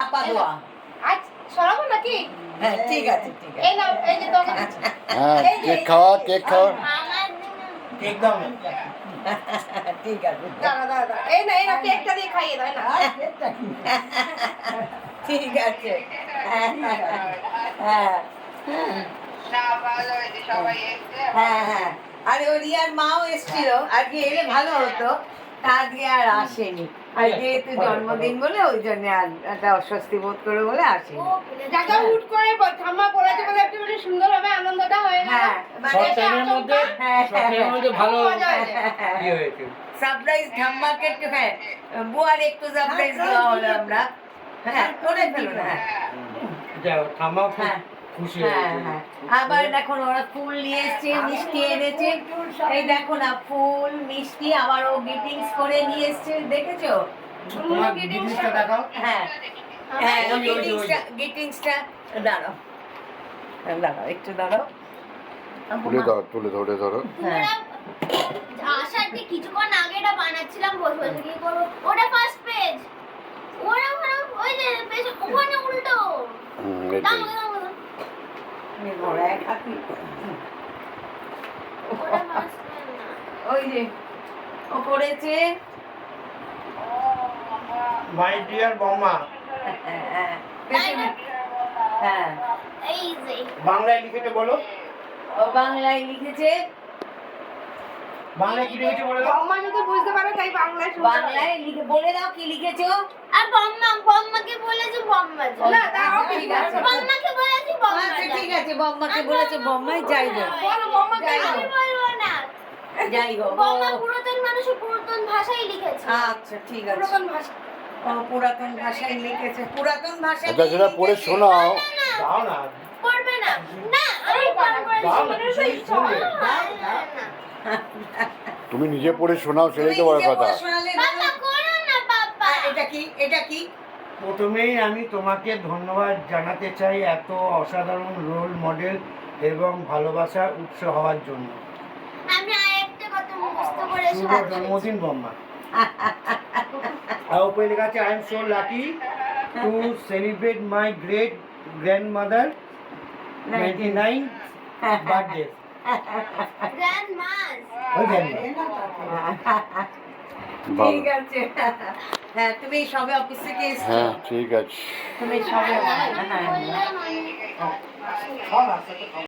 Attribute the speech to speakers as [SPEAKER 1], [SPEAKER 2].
[SPEAKER 1] আপা দোয়া।
[SPEAKER 2] আজ সরাবো নাকি?
[SPEAKER 1] হ্যাঁ ঠিক আছে ঠিক আছে।
[SPEAKER 2] এই নাও, এই যে তোমার
[SPEAKER 3] হ্যাঁ কেক খাওয়া কেক খাওয়া।
[SPEAKER 4] একদম
[SPEAKER 1] ঠিক আছে
[SPEAKER 2] দাঁড়া দাঁড়া দাঁড়া। এই না, এই না, কেকটা দিয়ে খাইয়ে দাও না।
[SPEAKER 1] ঠিক আছে। হ্যাঁ হ্যাঁ হ্যাঁ হ্যাঁ। আরে ও রিয়ার মাও এসেছিল, আজকে এলে ভালো হতো, তা আজকে আর আসেনি। আর যেহেতু জন্মদিন বলে ওই জন্য আর একটা অস্বস্তি বোধ করে বলে আসেনি।
[SPEAKER 2] জায়গা হুট করে ঠাম্মা বলেছে বলে একটু বেশি সুন্দরভাবে আনন্দটা হয়ে গেল।
[SPEAKER 1] হ্যাঁ
[SPEAKER 4] শর্ট টাইমের মধ্যে ভালো
[SPEAKER 2] মজা হয়েছে।
[SPEAKER 4] কি হয়েছে।
[SPEAKER 1] সারপ্রাইজ ঠাম্মাকে একটু, হ্যাঁ বুয়ার একটু সারপ্রাইজ দেওয়া হলো আমরা। হ্যাঁ করে ফেলো না।
[SPEAKER 4] যাও ঠাম্মাও খুব
[SPEAKER 1] হ্যাঁ
[SPEAKER 4] খুশি
[SPEAKER 1] হ্যাঁ
[SPEAKER 4] হয়েছে।
[SPEAKER 1] হ্যাঁ। আবার দেখো না, ওরা ফুল নিয়ে এসছে, মিষ্টি এনেছে। এই দেখো না, ফুল মিষ্টি আবার ও গ্রিটিংস করে নিয়ে এসছে, দেখেছো?
[SPEAKER 4] তোমার জিনিসটা দেখাও।
[SPEAKER 1] হ্যাঁ হ্যাঁ
[SPEAKER 4] ওই যে, ওই যে, ওই যে।
[SPEAKER 1] গ্রিটিংসটা দাঁড়াও দাঁড়াও একটু দাঁড়াও।
[SPEAKER 3] তুলে ধরে ধরো।
[SPEAKER 1] হ্যাঁ
[SPEAKER 5] আসার ঠিক কিছুক্ষণ আগে এটা বানাচ্ছিলাম, বসে বসে কি করবো। ওটা ফার্স্ট পেজ, ওরা ওই যে পেজ ওখানে উল্টো।
[SPEAKER 3] এটাই।
[SPEAKER 1] আমি বড় এক হাতি।
[SPEAKER 5] ওটা ফার্স্ট পেজ না।
[SPEAKER 1] ওই যে ও করেছে।
[SPEAKER 4] মাই ডিয়ার বৌমা,
[SPEAKER 1] হ্যাঁ
[SPEAKER 5] তাই না?
[SPEAKER 1] হ্যাঁ
[SPEAKER 5] এই যে
[SPEAKER 4] বাংলায় লিখেছে বলো।
[SPEAKER 1] ও বাংলায় লিখেছে।
[SPEAKER 4] বাংলায় কি লিখেছে বলে দাও।
[SPEAKER 2] বৌমা যদি বুঝতে পারে তাই বাংলায় শুনতে পারে।
[SPEAKER 1] বাংলায় লিখে বলে দাও কি লিখেছো।
[SPEAKER 5] আর বম্মাকে বলেছে বম্মা যা।
[SPEAKER 2] না, তাও
[SPEAKER 1] ঠিক আছে।
[SPEAKER 5] বম্মাকে বলেছি বম্মা
[SPEAKER 1] আচ্ছা
[SPEAKER 5] যা।
[SPEAKER 1] ঠিক আছে, বম্মাকে বলেছে বম্মাই যাই হোক।
[SPEAKER 2] বলো বৌমাকে
[SPEAKER 1] যাই
[SPEAKER 5] আমি
[SPEAKER 1] হোক
[SPEAKER 5] বলবো না।
[SPEAKER 1] যাই হোক।
[SPEAKER 5] বম্মা পুরাতন মানুষের পুরাতন ভাষায় লিখেছে।
[SPEAKER 1] আচ্ছা ঠিক আছে।
[SPEAKER 2] পুরাতন ভাষা।
[SPEAKER 1] ও পুরাতন ভাষায় লিখেছে, পুরাতন ভাষায়
[SPEAKER 3] আচ্ছা সেটা পড়ে শোনাও।
[SPEAKER 4] দাও না।
[SPEAKER 5] পড়বে না। না, আমি পড়
[SPEAKER 4] দাও না,
[SPEAKER 5] করেছি।
[SPEAKER 4] কিছুই শুনবে।
[SPEAKER 3] তুমি নিজে পড়ে শোনাও, সেটাই তো বড় কথা।
[SPEAKER 5] বাবা করো না বাবা।
[SPEAKER 1] এটা কি, এটা কি?
[SPEAKER 4] প্রথমেই আমি তোমাকে ধন্যবাদ জানাতে চাই এত অসাধারণ রোল মডেল এবং ভালোবাসার উৎস হওয়ার জন্য।
[SPEAKER 5] আমি আরেকটা কথা মুখস্থ করে
[SPEAKER 4] শুভ
[SPEAKER 5] শোনাচ্ছি।
[SPEAKER 4] জন্মদিন বম্মা। আর উপরে লেখা আছে I am so lucky to celebrate my great grandmother 99 birthday.
[SPEAKER 5] Grandmas.
[SPEAKER 4] ওই গ্র্যান্ডমা।
[SPEAKER 1] ঠিক আছে। হ্যাঁ তুমি সবে অফিস থেকে এসছো।
[SPEAKER 3] হ্যাঁ ঠিক আছে।
[SPEAKER 1] তুমি সবে, হ্যাঁ
[SPEAKER 5] বললাম আমি।
[SPEAKER 4] সব আছে।